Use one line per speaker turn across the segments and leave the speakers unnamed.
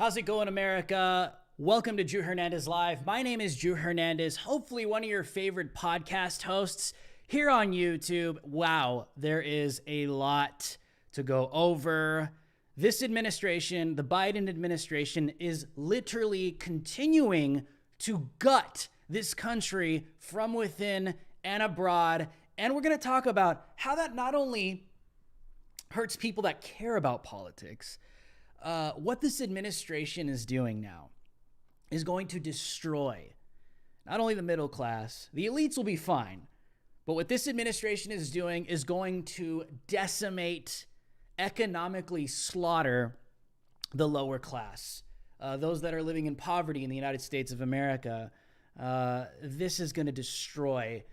How's it going, America? Welcome to Drew Hernandez Live. My name is Drew Hernandez, hopefully one of your favorite podcast hosts here on YouTube. Wow, there is a lot to go over. This administration, the Biden administration, is literally continuing to gut this country from within and abroad. And we're going to talk about how that not only hurts people that care about politics, what this administration is doing now is going to destroy not only the middle class, the elites will be fine, but what this administration is doing is going to decimate, economically slaughter the lower class, those that are living in poverty in the United States of America. This is going to destroy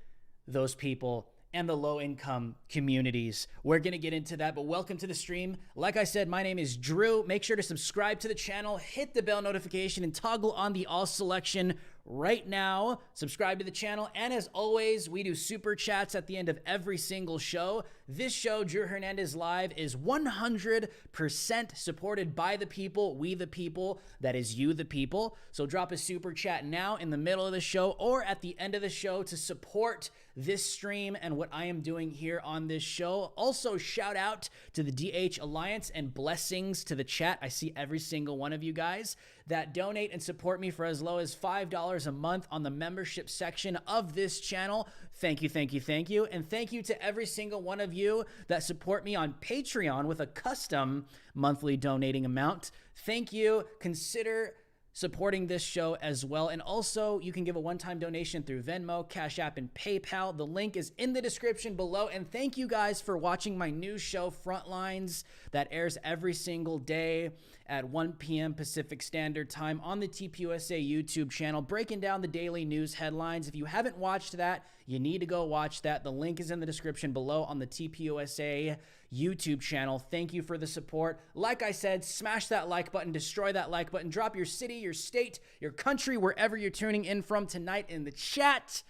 those people and the low-income communities. We're going to get into that, but welcome to the stream. Like I said, my name is Drew. Make sure to subscribe to the channel, hit the bell notification, and toggle on the all selection right now. Subscribe to the channel, and as always, we do super chats at the end of every single show. This show, Drew Hernandez Live, is 100% supported by the people, we the people, that is you the people. So drop a super chat now in the middle of the show or at the end of the show to support this stream and what I am doing here on this show. Also, shout out to the DH Alliance and blessings to the chat. I see every single one of you guys that donate and support me for as low as $5 a month on the membership section of this channel. Thank you, thank you, thank you. And thank you to every single one of you that support me on Patreon with a custom monthly donating amount. Thank you. Consider supporting this show as well. And also, you can give a one-time donation through Venmo, Cash App, and PayPal. The link is in the description below. And thank you guys for watching my new show, Frontlines, that airs every single day at 1 p.m. Pacific Standard Time on the TPUSA YouTube channel, breaking down the daily news headlines. If you haven't watched that, you need to go watch that. The link is in the description below on the TPUSA YouTube channel. Thank you for the support. Like I said, smash that like button, destroy that like button, drop your city, your state, your country, wherever you're tuning in from tonight in the chat.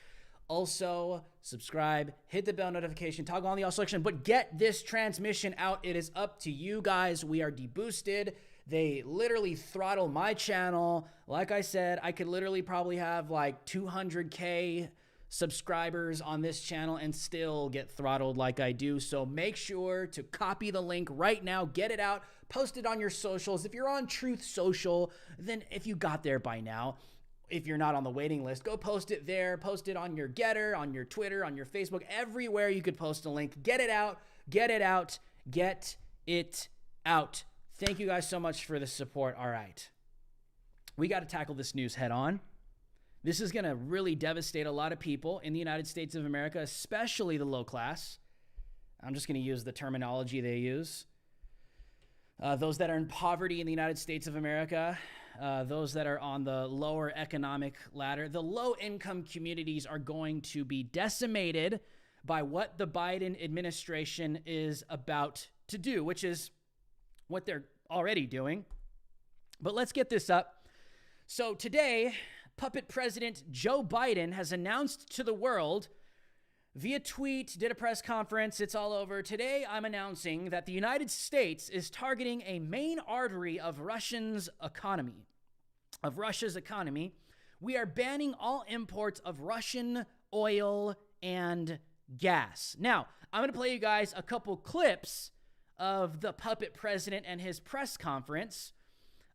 Also, subscribe, hit the bell notification, toggle on the all selection, but get this transmission out. It is up to you guys. We are deboosted. They literally throttle my channel. Like I said, I could literally probably have like 200K subscribers on this channel and still get throttled like I do. So make sure to copy the link right now, get it out, post it on your socials. If you're on Truth Social, then if you got there by now, if you're not on the waiting list, go post it there, post it on your Getter, on your Twitter, on your Facebook, everywhere you could post a link. Get it out, get it out, get it out. Thank you guys so much for the support. All right. We got to tackle this news head on. This is going to really devastate a lot of people in the United States of America, especially the low class. I'm just going to use the terminology they use. Those that are in poverty in the United States of America, those that are on the lower economic ladder, the low-income communities are going to be decimated by what the Biden administration is about to do, which is what they're already doing. But let's get this up. So today, puppet President Joe Biden has announced to the world via tweet, did a press conference, it's all over. Today, I'm announcing that the United States is targeting a main artery of Russia's economy. We are banning all imports of Russian oil and gas. Now, I'm going to play you guys a couple clips of the puppet president and his press conference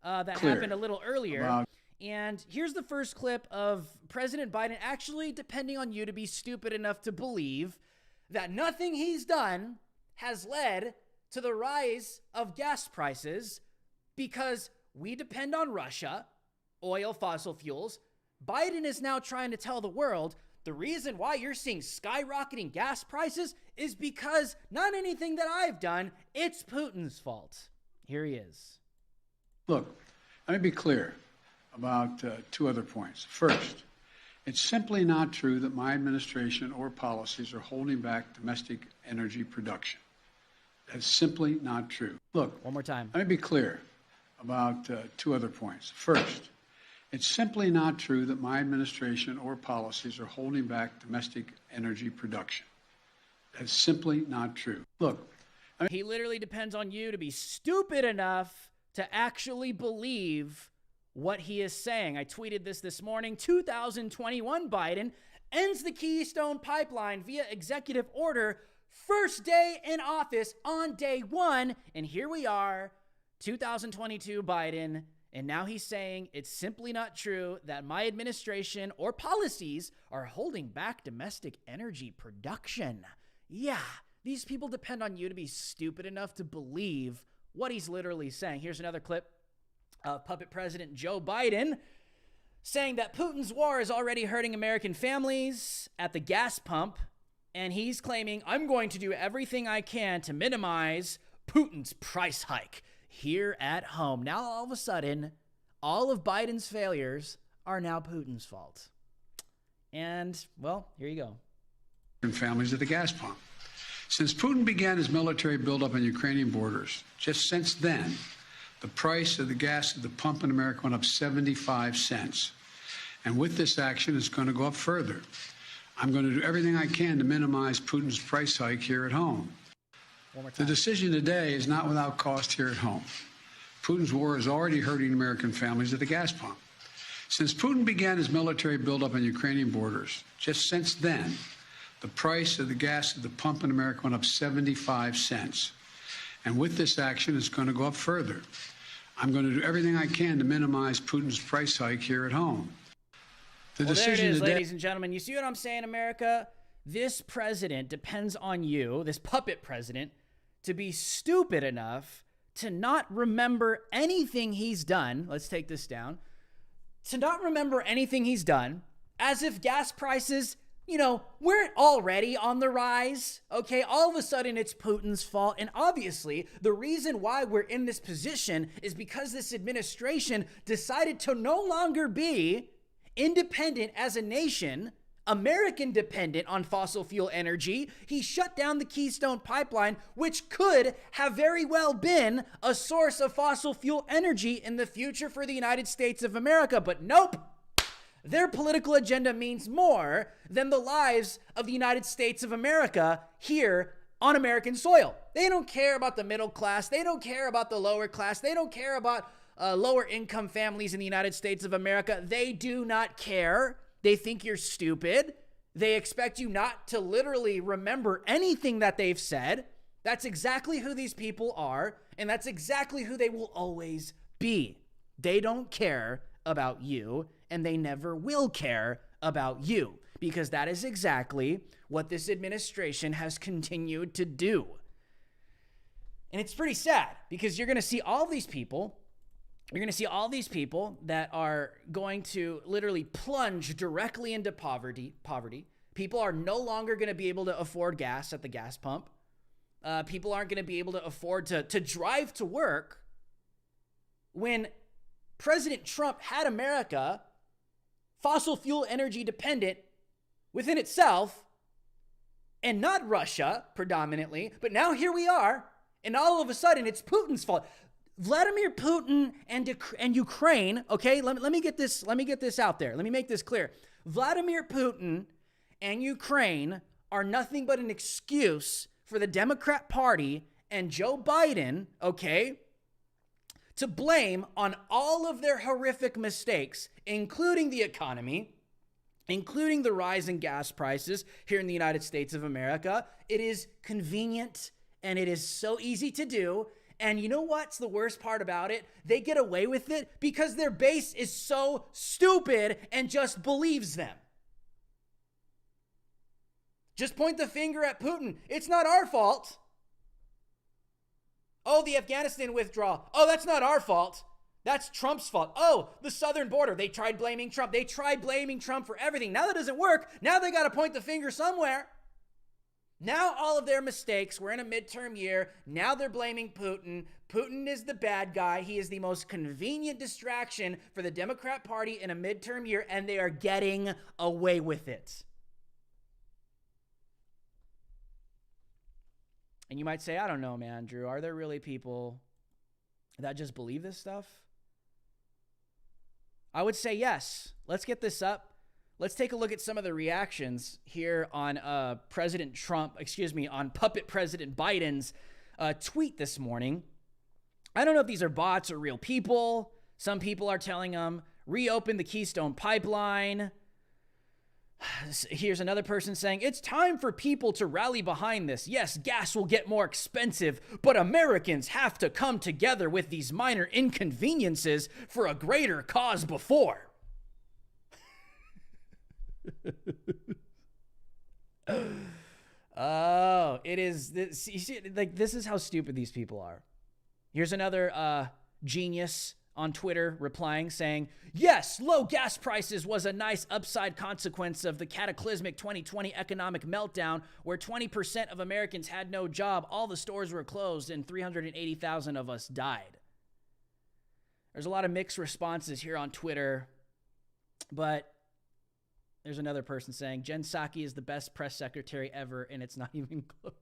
that happened a little earlier. And here's the first clip of President Biden actually depending on you to be stupid enough to believe that nothing he's done has led to the rise of gas prices because we depend on Russia, oil, fossil fuels. Biden is now trying to tell the world the reason why you're seeing skyrocketing gas prices is because not anything that I've done, it's Putin's fault. Here he is.
Look, let me be clear about two other points. First, it's simply not true that my administration or policies are holding back domestic energy production. That's simply not true. Look,
one more time.
Let me be clear about two other points. First, it's simply not true that my administration or policies are holding back domestic energy production. That's simply not true. Look,
he literally depends on you to be stupid enough to actually believe what he is saying. I tweeted this morning. 2021 Biden ends the Keystone Pipeline via executive order, first day in office on day one. And here we are, 2022 Biden. And now he's saying it's simply not true that my administration or policies are holding back domestic energy production. Yeah, these people depend on you to be stupid enough to believe what he's literally saying. Here's another clip of puppet President Joe Biden saying that Putin's war is already hurting American families at the gas pump. And he's claiming, I'm going to do everything I can to minimize Putin's price hike here at home. Now, all of a sudden, all of Biden's failures are now Putin's fault. And, well, here you go.
Families at the gas pump. Since Putin began his military buildup on Ukrainian borders, just since then, the price of the gas at the pump in America went up 75 cents. And with this action, it's going to go up further. I'm going to do everything I can to minimize Putin's price hike here at home. The decision today is not without cost here at home. Putin's war is already hurting American families at the gas pump. Since Putin began his military buildup on Ukrainian borders, just since then, the price of the gas at the pump in America went up 75 cents. And with this action, it's going to go up further. I'm going to do everything I can to minimize Putin's price hike here at home.
Well, there it is, ladies and gentlemen. You see what I'm saying, America? This president depends on you, this puppet president, to be stupid enough to not remember anything he's done. Let's take this down. To not remember anything he's done, as if gas prices, weren't already on the rise. Okay, all of a sudden it's Putin's fault. And obviously, the reason why we're in this position is because this administration decided to no longer be independent as a nation, American dependent on fossil fuel energy. He shut down the Keystone Pipeline, which could have very well been a source of fossil fuel energy in the future for the United States of America. But nope, their political agenda means more than the lives of the United States of America here on American soil. They don't care about the middle class. They don't care about the lower class. They don't care about lower income families in the United States of America. They do not care. They think you're stupid. They expect you not to literally remember anything that they've said. That's exactly who these people are, and that's exactly who they will always be. They don't care about you, and they never will care about you, because that is exactly what this administration has continued to do. And it's pretty sad, because you're going to see all these people that are going to literally plunge directly into poverty. People are no longer going to be able to afford gas at the gas pump. People aren't going to be able to afford to drive to work. When President Trump had America fossil fuel energy dependent within itself, and not Russia predominantly, but now here we are, and all of a sudden it's Putin's fault. Vladimir Putin and Ukraine, okay, let me get this out there. Let me make this clear. Vladimir Putin and Ukraine are nothing but an excuse for the Democrat Party and Joe Biden, okay, to blame on all of their horrific mistakes, including the economy, including the rise in gas prices here in the United States of America. It is convenient and it is so easy to do. And you know what's the worst part about it? They get away with it because their base is so stupid and just believes them. Just point the finger at Putin. It's not our fault. Oh, the Afghanistan withdrawal. Oh, that's not our fault. That's Trump's fault. Oh, the southern border. They tried blaming Trump. They tried blaming Trump for everything. Now that doesn't work. Now they got to point the finger somewhere. Now all of their mistakes, we're in a midterm year, now they're blaming Putin. Putin is the bad guy. He is the most convenient distraction for the Democrat Party in a midterm year, and they are getting away with it. And you might say, I don't know, man, Drew, are there really people that just believe this stuff? I would say yes. Let's get this up. Let's take a look at some of the reactions here on on puppet President Biden's tweet this morning. I don't know if these are bots or real people. Some people are telling them, reopen the Keystone Pipeline. Here's another person saying, it's time for people to rally behind this. Yes, gas will get more expensive, but Americans have to come together with these minor inconveniences for a greater cause before. Oh, it is this. You see, like, this is how stupid these people are. Here's another genius on Twitter replying saying, yes, low gas prices was a nice upside consequence of the cataclysmic 2020 economic meltdown where 20% of Americans had no job, all the stores were closed, and 380,000 of us died. There's a lot of mixed responses here on Twitter, but there's another person saying, Jen Psaki is the best press secretary ever, and it's not even close.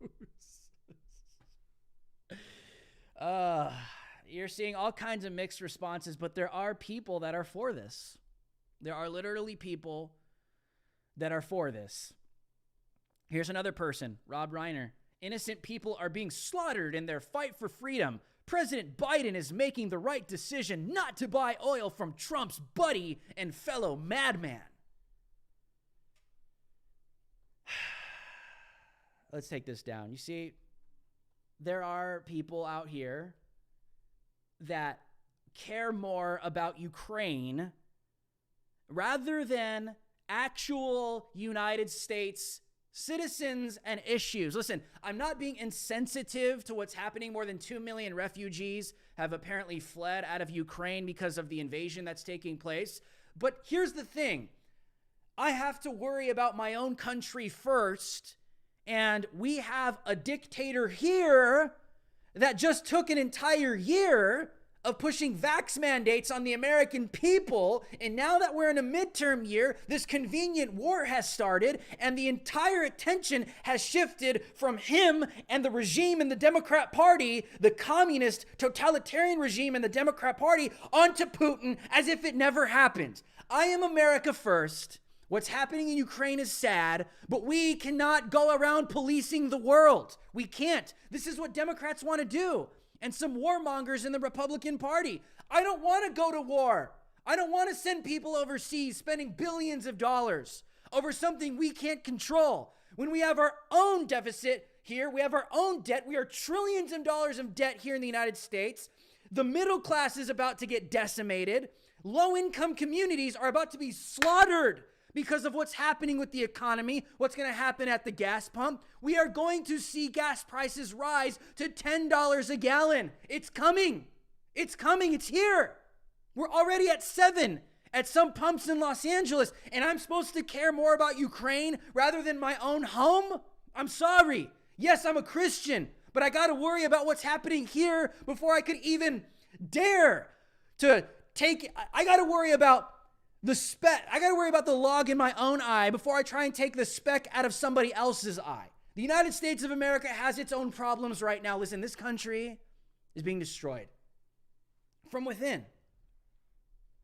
You're seeing all kinds of mixed responses, but there are people that are for this. There are literally people that are for this. Here's another person, Rob Reiner. Innocent people are being slaughtered in their fight for freedom. President Biden is making the right decision not to buy oil from Trump's buddy and fellow madman. Let's take this down. You see, there are people out here that care more about Ukraine rather than actual United States citizens and issues. Listen, I'm not being insensitive to what's happening. More than 2 million refugees have apparently fled out of Ukraine because of the invasion that's taking place. But here's the thing. I have to worry about my own country first. And we have a dictator here that just took an entire year of pushing vax mandates on the American people. And now that we're in a midterm year, this convenient war has started and the entire attention has shifted from him and the regime in the Democrat Party, the communist totalitarian regime in the Democrat Party, onto Putin as if it never happened. I am America first. What's happening in Ukraine is sad, but we cannot go around policing the world. We can't. This is what Democrats want to do. And some warmongers in the Republican Party. I don't want to go to war. I don't want to send people overseas spending billions of dollars over something we can't control. When we have our own deficit here, we have our own debt. We are trillions of dollars of debt here in the United States. The middle class is about to get decimated. Low-income communities are about to be slaughtered because of what's happening with the economy, what's going to happen at the gas pump. We are going to see gas prices rise to $10 a gallon. It's coming. It's coming. It's here. We're already at $7 at some pumps in Los Angeles, and I'm supposed to care more about Ukraine rather than my own home? I'm sorry. Yes, I'm a Christian, but I got to worry about what's happening here before I could even dare to take. I got to worry about I got to worry about the log in my own eye before I try and take the speck out of somebody else's eye. The United States of America has its own problems right now. Listen, this country is being destroyed from within.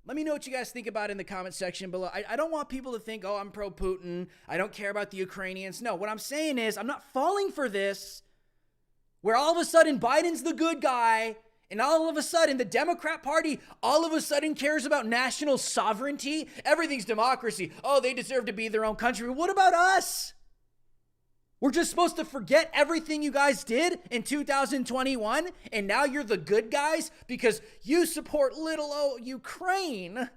Let me know what you guys think about it in the comment section below. I don't want people to think, oh, I'm pro-Putin. I don't care about the Ukrainians. No, what I'm saying is I'm not falling for this where all of a sudden Biden's the good guy. And all of a sudden, the Democrat Party all of a sudden cares about national sovereignty. Everything's democracy. Oh, they deserve to be their own country. What about us? We're just supposed to forget everything you guys did in 2021, and now you're the good guys because you support little old Ukraine.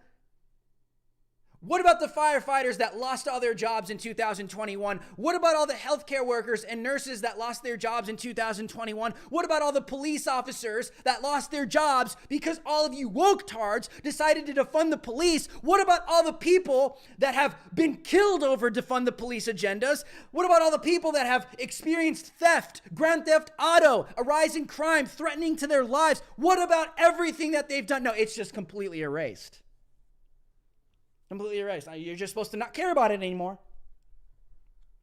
What about the firefighters that lost all their jobs in 2021? What about all the healthcare workers and nurses that lost their jobs in 2021? What about all the police officers that lost their jobs because all of you woke tards decided to defund the police? What about all the people that have been killed over defund the police agendas? What about all the people that have experienced theft, grand theft auto, a rise in crime, threatening to their lives? What about everything that they've done? No, it's just completely erased. Completely erased. You're just supposed to not care about it anymore.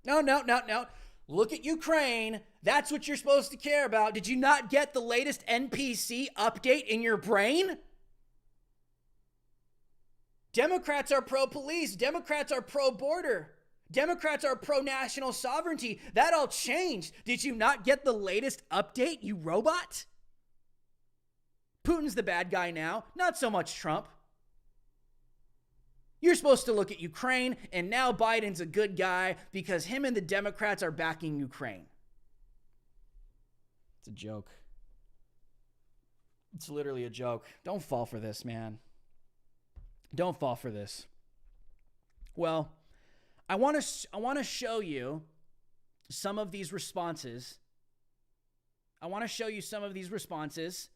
No. Look at Ukraine. That's what you're supposed to care about. Did you not get the latest NPC update in your brain? Democrats are pro-police. Democrats are pro-border. Democrats are pro-national sovereignty. That all changed. Did you not get the latest update, you robot? Putin's the bad guy now, not so much Trump. You're supposed to look at Ukraine, and now Biden's a good guy because him and the Democrats are backing Ukraine. It's a joke. It's literally a joke. Don't fall for this, man. Don't fall for this. Well, I want to show you some of these responses. I want to show you some of these responses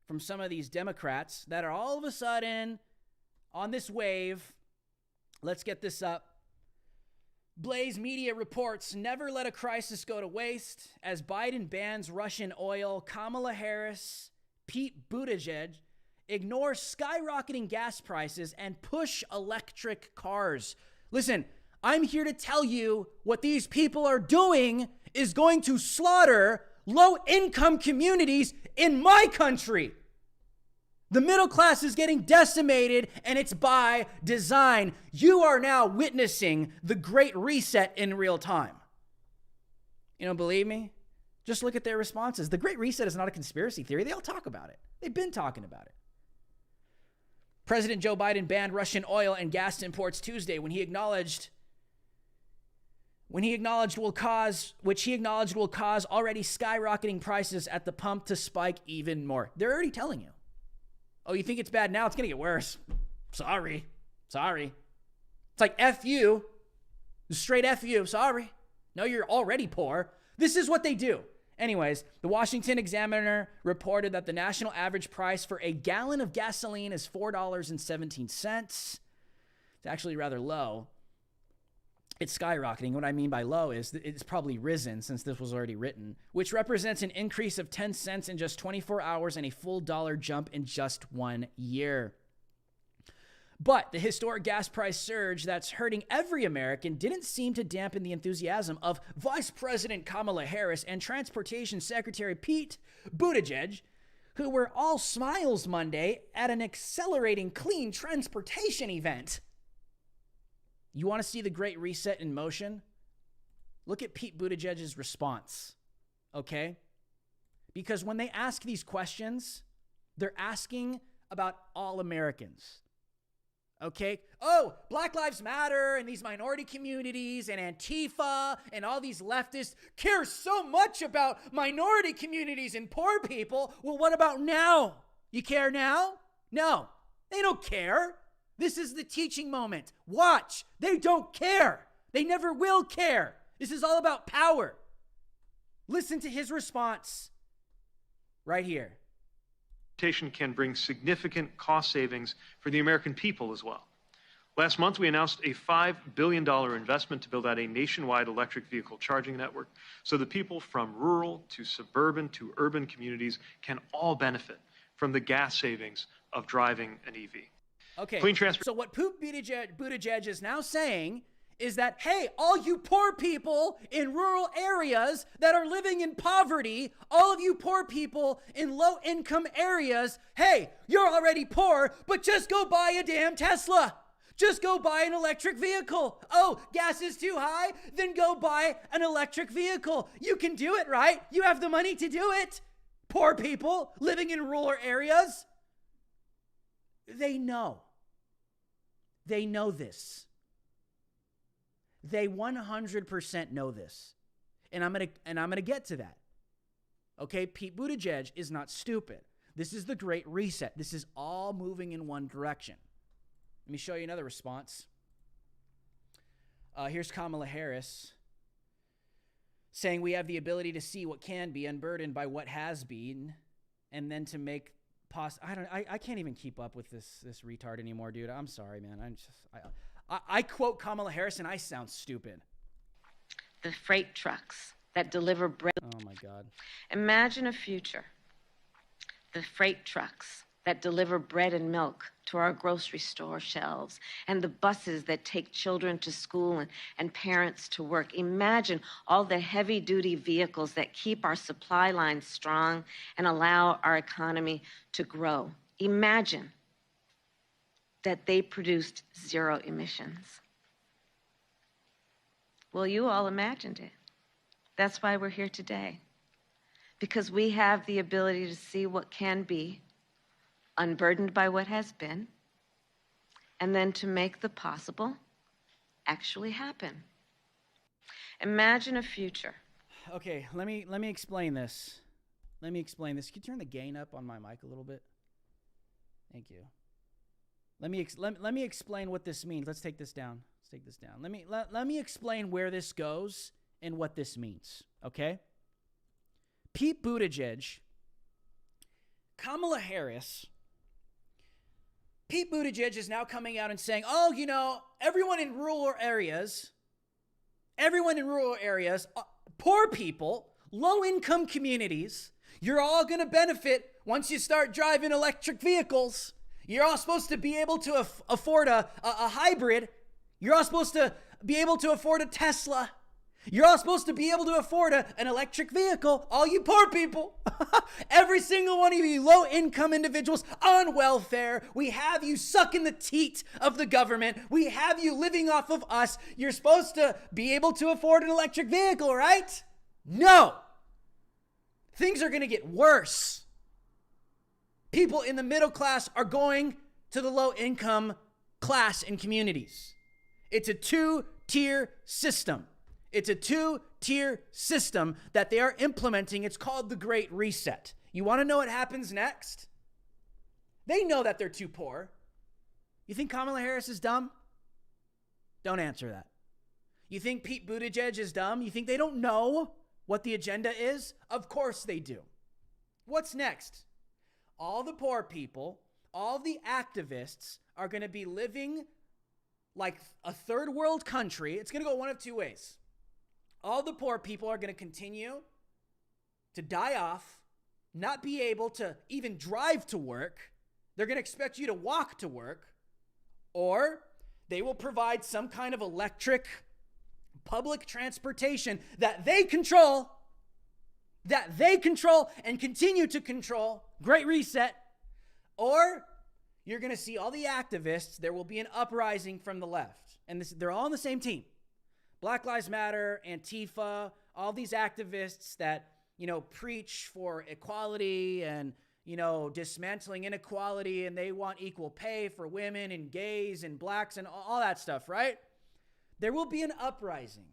from some of these Democrats that are all of a sudden on this wave. Let's get this up. Blaze Media reports, never let a crisis go to waste. As Biden bans Russian oil, Kamala Harris, Pete Buttigieg ignore skyrocketing gas prices and push electric cars. Listen, I'm here to tell you what these people are doing is going to slaughter low-income communities in my country. The middle class is getting decimated, and it's by design. You are now witnessing the Great Reset in real time. You don't believe me? Just look at their responses. The Great Reset is not a conspiracy theory. They all talk about it. They've been talking about it. President Joe Biden banned Russian oil and gas imports Tuesday which he acknowledged will cause already skyrocketing prices at the pump to spike even more. They're already telling you. Oh, you think it's bad now? It's going to get worse. Sorry. It's like F you. Straight F you. Sorry. No, you're already poor. This is what they do. Anyways, the Washington Examiner reported that the national average price for a gallon of gasoline is $4.17. It's actually rather low. It's skyrocketing. What I mean by low is it's probably risen since this was already written, which represents an increase of 10 cents in just 24 hours and a full dollar jump in just 1 year. But the historic gas price surge that's hurting every American didn't seem to dampen the enthusiasm of Vice President Kamala Harris and Transportation Secretary Pete Buttigieg, who were all smiles Monday at an accelerating clean transportation event. You want to see the Great Reset in motion? Look at Pete Buttigieg's response, okay? Because when they ask these questions, they're asking about all Americans, okay? Oh, Black Lives Matter and these minority communities and Antifa and all these leftists care so much about minority communities and poor people. Well, what about now? You care now? No, they don't care. This is the teaching moment. Watch. They don't care. They never will care. This is all about power. Listen to his response right here.
Transportation can bring significant cost savings for the American people as well. Last month, we announced a $5 billion investment to build out a nationwide electric vehicle charging network so that people from rural to suburban to urban communities can all benefit from the gas savings of driving an EV.
Okay, so what Pete Buttigieg is now saying is that, hey, all you poor people in rural areas that are living in poverty, all of you poor people in low-income areas, hey, you're already poor, but just go buy a damn Tesla. Just go buy an electric vehicle. Oh, gas is too high? Then go buy an electric vehicle. You can do it, right? You have the money to do it. Poor people living in rural areas. They know. They know this. They 100% know this. And I'm going to get to that. Okay, Pete Buttigieg is not stupid. This is the Great Reset. This is all moving in one direction. Let me show you another response. Here's Kamala Harris saying we have the ability to see what can be unburdened by what has been, and then to make I can't even keep up with this retard anymore, dude. I'm sorry, man. I quote Kamala Harris and I sound stupid.
The freight trucks that deliver bread.
Oh my God.
Imagine a future. The freight trucks that deliver bread and milk to our grocery store shelves, and the buses that take children to school and parents to work. Imagine all the heavy-duty vehicles that keep our supply lines strong and allow our economy to grow. Imagine that they produced zero emissions. Well, you all imagined it. That's why we're here today, because we have the ability to see what can be unburdened by what has been, and then to make the possible actually happen. Imagine a future.
Okay, let me explain this. Let me explain this. Can you turn the gain up on my mic a little bit? Thank you. Let me explain what this means. Let's take this down. Let me explain where this goes and what this means, okay? Pete Buttigieg, Kamala Harris. Pete Buttigieg is now coming out and saying, oh, you know, everyone in rural areas, poor people, low-income communities, you're all going to benefit once you start driving electric vehicles. You're all supposed to be able to afford a hybrid. You're all supposed to be able to afford a Tesla. You're all supposed to be able to afford an electric vehicle. All you poor people. Every single one of you low-income individuals on welfare. We have you sucking the teat of the government. We have you living off of us. You're supposed to be able to afford an electric vehicle, right? No. Things are going to get worse. People in the middle class are going to the low-income class and communities. It's a two-tier system. It's a two-tier system that they are implementing. It's called the Great Reset. You want to know what happens next? They know that they're too poor. You think Kamala Harris is dumb? Don't answer that. You think Pete Buttigieg is dumb? You think they don't know what the agenda is? Of course they do. What's next? All the poor people, all the activists are going to be living like a third world country. It's going to go one of two ways. All the poor people are going to continue to die off, not be able to even drive to work. They're going to expect you to walk to work, or they will provide some kind of electric public transportation that they control and continue to control. Great Reset. Or you're going to see all the activists. There will be an uprising from the left. And they're all on the same team. Black Lives Matter, Antifa, all these activists that, preach for equality and, dismantling inequality, and they want equal pay for women and gays and blacks and all that stuff, right? There will be an uprising,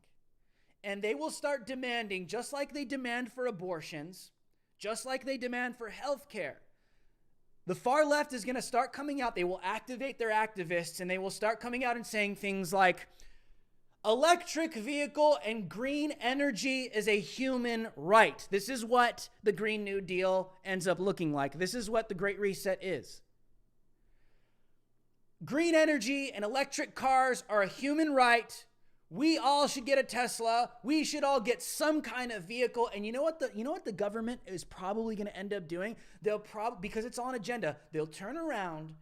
and they will start demanding, just like they demand for abortions, just like they demand for health care. The far left is going to start coming out. They will activate their activists, and they will start coming out and saying things like, electric vehicle and green energy is a human right. This is what the Green New Deal ends up looking like. This is what the Great Reset is. Green energy and electric cars are a human right. We all should get a Tesla. We should all get some kind of vehicle. And you know what the government is probably going to end up doing? Because it's on agenda, they'll turn around.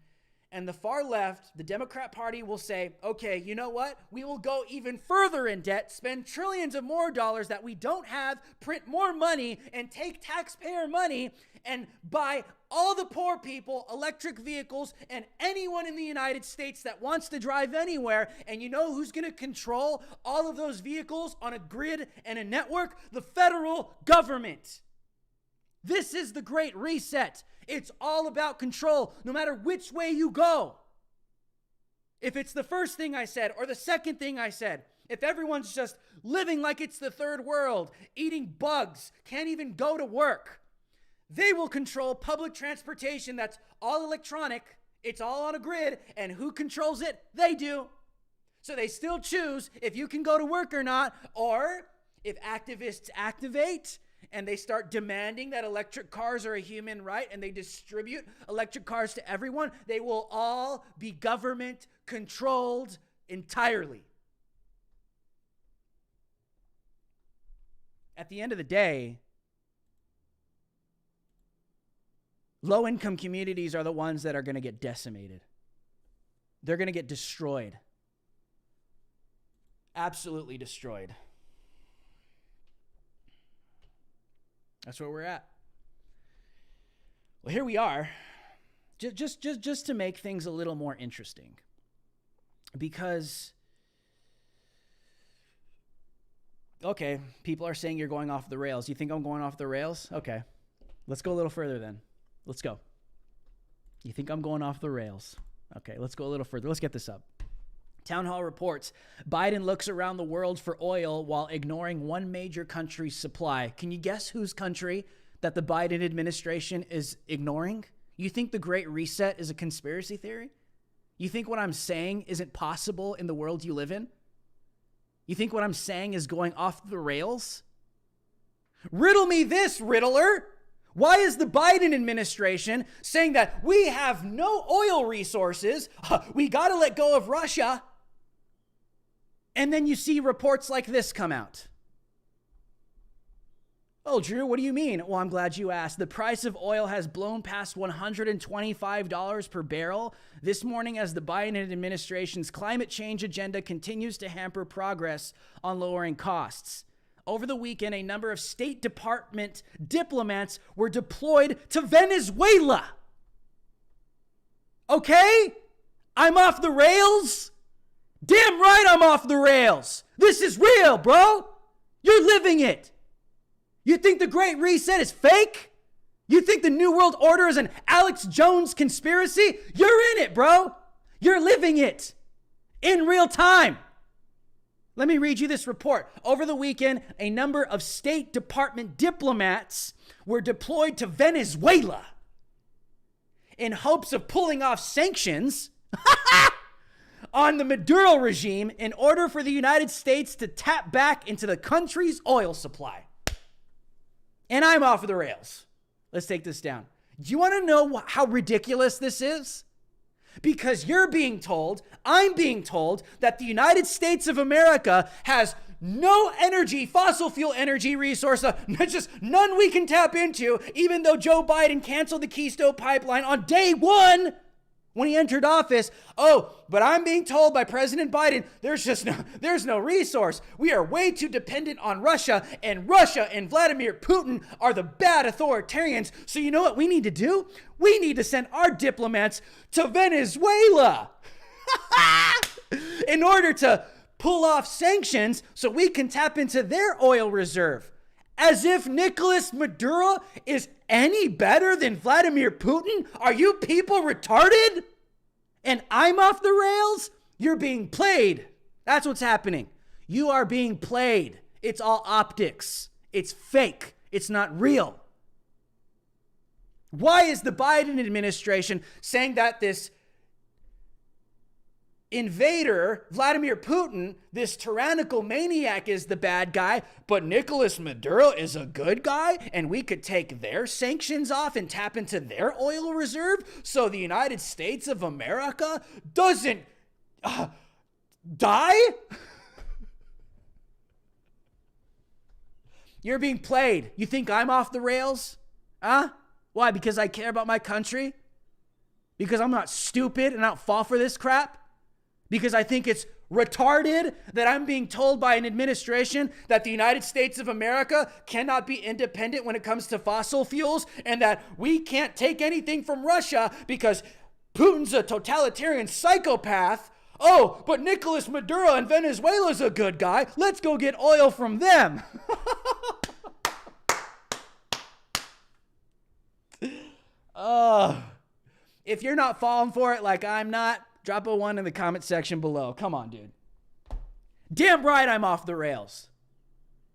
And the far left, the Democrat Party, will say, okay, you know what? We will go even further in debt, spend trillions of more dollars that we don't have, print more money, and take taxpayer money and buy all the poor people electric vehicles and anyone in the United States that wants to drive anywhere. And you know who's going to control all of those vehicles on a grid and a network? The federal government. This is the Great Reset. It's all about control, no matter which way you go. If it's the first thing I said or the second thing I said, if everyone's just living like it's the third world, eating bugs, can't even go to work, they will control public transportation that's all electronic. It's all on a grid, and who controls it? They do. So they still choose if you can go to work or not, or if activists activate and they start demanding that electric cars are a human right and they distribute electric cars to everyone, they will all be government controlled entirely. At the end of the day, low-income communities are the ones that are going to get decimated. They're going to get destroyed. Absolutely destroyed. That's where we're at. Well, here we are, just to make things a little more interesting, because, okay, people are saying you're going off the rails. You think I'm going off the rails? Okay, let's go a little further then. Let's go. You think I'm going off the rails? Okay, let's go a little further. Let's get this up. Town Hall reports Biden looks around the world for oil while ignoring one major country's supply. Can you guess whose country that the Biden administration is ignoring? You think the Great Reset is a conspiracy theory? You think what I'm saying isn't possible in the world you live in? You think what I'm saying is going off the rails? Riddle me this, riddler. Why is the Biden administration saying that we have no oil resources, we got to let go of Russia, and then you see reports like this come out? Oh, Drew, what do you mean? Well, I'm glad you asked. The price of oil has blown past $125 per barrel this morning as the Biden administration's climate change agenda continues to hamper progress on lowering costs. Over the weekend, a number of State Department diplomats were deployed to Venezuela. Okay? I'm off the rails? Damn right I'm off the rails. This is real, bro. You're living it. You think the Great Reset is fake? You think the New World Order is an Alex Jones conspiracy? You're in it, bro. You're living it in real time. Let me read you this report. Over the weekend, a number of State Department diplomats were deployed to Venezuela in hopes of pulling off sanctions on the Maduro regime in order for the United States to tap back into the country's oil supply. And I'm off the rails. Let's take this down. Do you want to know how ridiculous this is? Because you're being told, I'm being told, that the United States of America has no energy, fossil fuel energy resource, just none we can tap into, even though Joe Biden canceled the Keystone Pipeline on day one when he entered office. Oh, but I'm being told by President Biden, there's no resource. We are way too dependent on Russia and Vladimir Putin are the bad authoritarians. So you know what we need to do? We need to send our diplomats to Venezuela in order to pull off sanctions so we can tap into their oil reserve. As if Nicolas Maduro is any better than Vladimir Putin? Are you people retarded? And I'm off the rails? You're being played. That's what's happening. You are being played. It's all optics. It's fake. It's not real. Why is the Biden administration saying that this invader, Vladimir Putin, this tyrannical maniac, is the bad guy, but Nicolas Maduro is a good guy, and we could take their sanctions off and tap into their oil reserve so the United States of America doesn't die? You're being played. You think I'm off the rails? Huh? Why? Because I care about my country? Because I'm not stupid and I don't fall for this crap? Because I think it's retarded that I'm being told by an administration that the United States of America cannot be independent when it comes to fossil fuels and that we can't take anything from Russia because Putin's a totalitarian psychopath. Oh, but Nicolas Maduro in Venezuela's a good guy. Let's go get oil from them. If you're not falling for it like I'm not, drop a 1 in the comment section below. Come on, dude. Damn right I'm off the rails.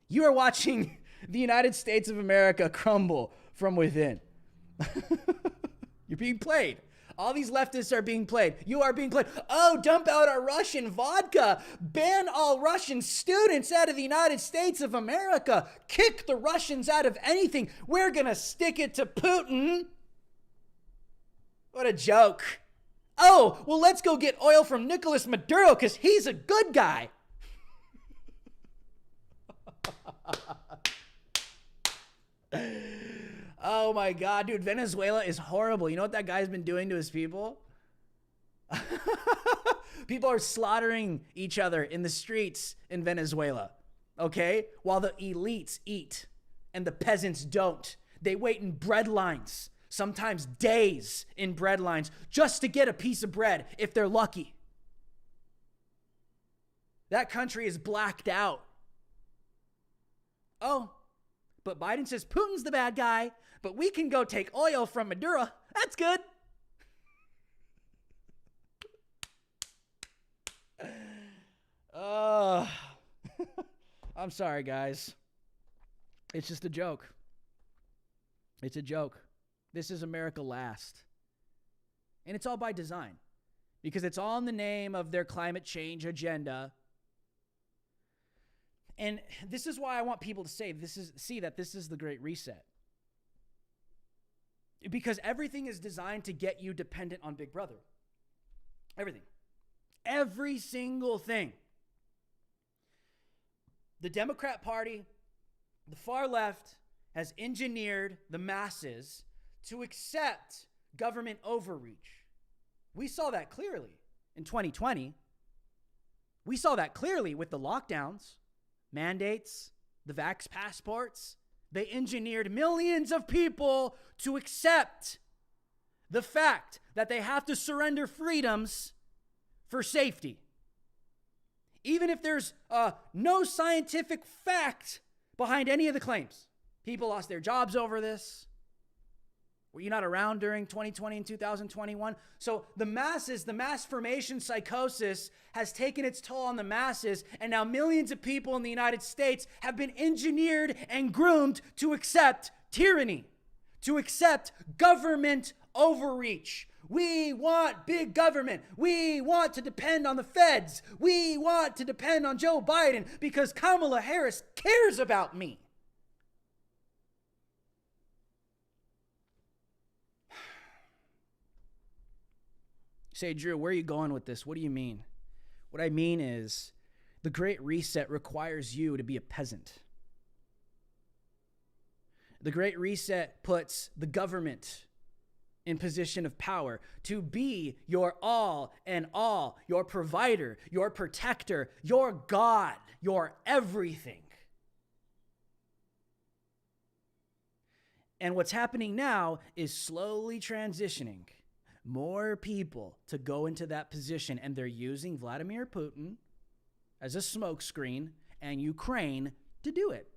You are watching the United States of America crumble from within. You're being played. All these leftists are being played. You are being played. Oh, dump out our Russian vodka. Ban all Russian students out of the United States of America. Kick the Russians out of anything. We're going to stick it to Putin. What a joke. Oh, well, let's go get oil from Nicolas Maduro because he's a good guy. Oh, my God, dude. Venezuela is horrible. You know what that guy's been doing to his people? People are slaughtering each other in the streets in Venezuela, okay? While the elites eat and the peasants don't. They wait in bread lines. Sometimes days in bread lines just to get a piece of bread if they're lucky. That country is blacked out. Oh, but Biden says Putin's the bad guy, but we can go take oil from Maduro. That's good. I'm sorry, guys. It's just a joke. It's a joke. This is America last. And it's all by design, because it's all in the name of their climate change agenda. And this is why I want people to see that this is the Great Reset. Because everything is designed to get you dependent on Big Brother. Everything. Every single thing. The Democrat Party, the far left, has engineered the masses to accept government overreach. We saw that clearly in 2020. We saw that clearly with the lockdowns, mandates, the vax passports. They engineered millions of people to accept the fact that they have to surrender freedoms for safety. Even if there's no scientific fact behind any of the claims. People lost their jobs over this. Were you not around during 2020 and 2021? So the masses, the mass formation psychosis has taken its toll on the masses, and now millions of people in the United States have been engineered and groomed to accept tyranny, to accept government overreach. We want big government. We want to depend on the feds. We want to depend on Joe Biden because Kamala Harris cares about me. Say, Drew, where are you going with this? What do you mean? What I mean is the Great Reset requires you to be a peasant. The Great Reset puts the government in position of power to be your all and all, your provider, your protector, your God, your everything. And what's happening now is slowly transitioning more people to go into that position, and they're using Vladimir Putin as a smokescreen and Ukraine to do it.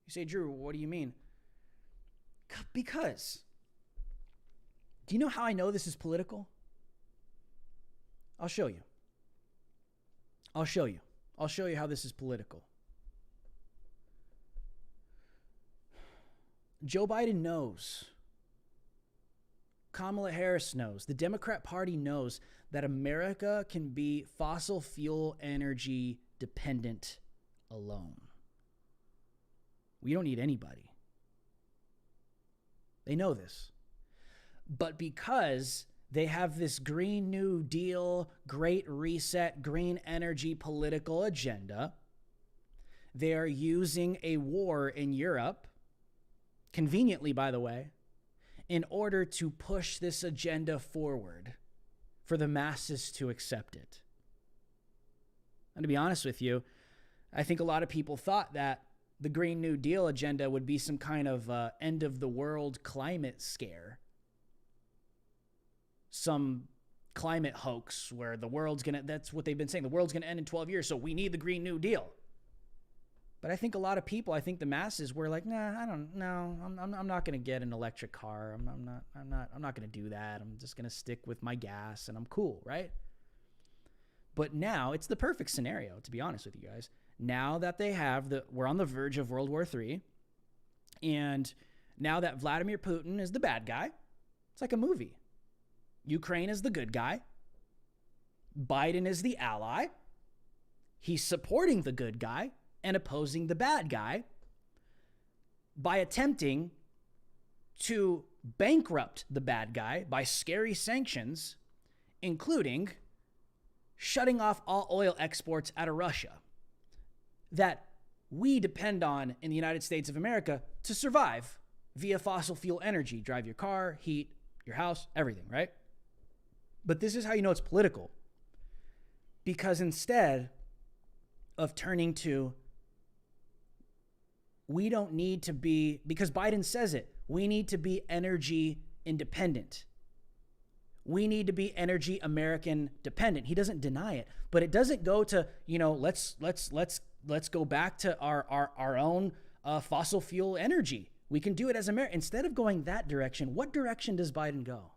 You say, Drew, what do you mean? Because, do you know how I know this is political? I'll show you. I'll show you how this is political. Joe Biden knows. Kamala Harris knows. The Democrat Party knows that America can be fossil fuel energy dependent alone. We don't need anybody. They know this. But because they have this Green New Deal, Great Reset, green energy political agenda, they are using a war in Europe, conveniently, by the way, in order to push this agenda forward for the masses to accept it. And to be honest with you, I think a lot of people thought that the Green New Deal agenda would be some kind of end of the world climate scare. Some climate hoax where the world's that's what they've been saying, the world's gonna end in 12 years, so we need the Green New Deal. But I think a lot of people, I think the masses were like, nah, I don't know. I'm not going to get an electric car. I'm not going to do that. I'm just going to stick with my gas and I'm cool, right? But now it's the perfect scenario, to be honest with you guys. Now that we're on the verge of World War III, and now that Vladimir Putin is the bad guy, it's like a movie. Ukraine is the good guy. Biden is the ally. He's supporting the good guy and opposing the bad guy by attempting to bankrupt the bad guy by scary sanctions, including shutting off all oil exports out of Russia that we depend on in the United States of America to survive via fossil fuel energy. Drive your car, heat your house, everything, right? But this is how you know it's political. Because instead of turning to, we don't need to be, because Biden says it, we need to be energy independent. We need to be energy American dependent. He doesn't deny it, but it doesn't go to, let's go back to our own fossil fuel energy. We can do it as America. Instead of going that direction, what direction does Biden go?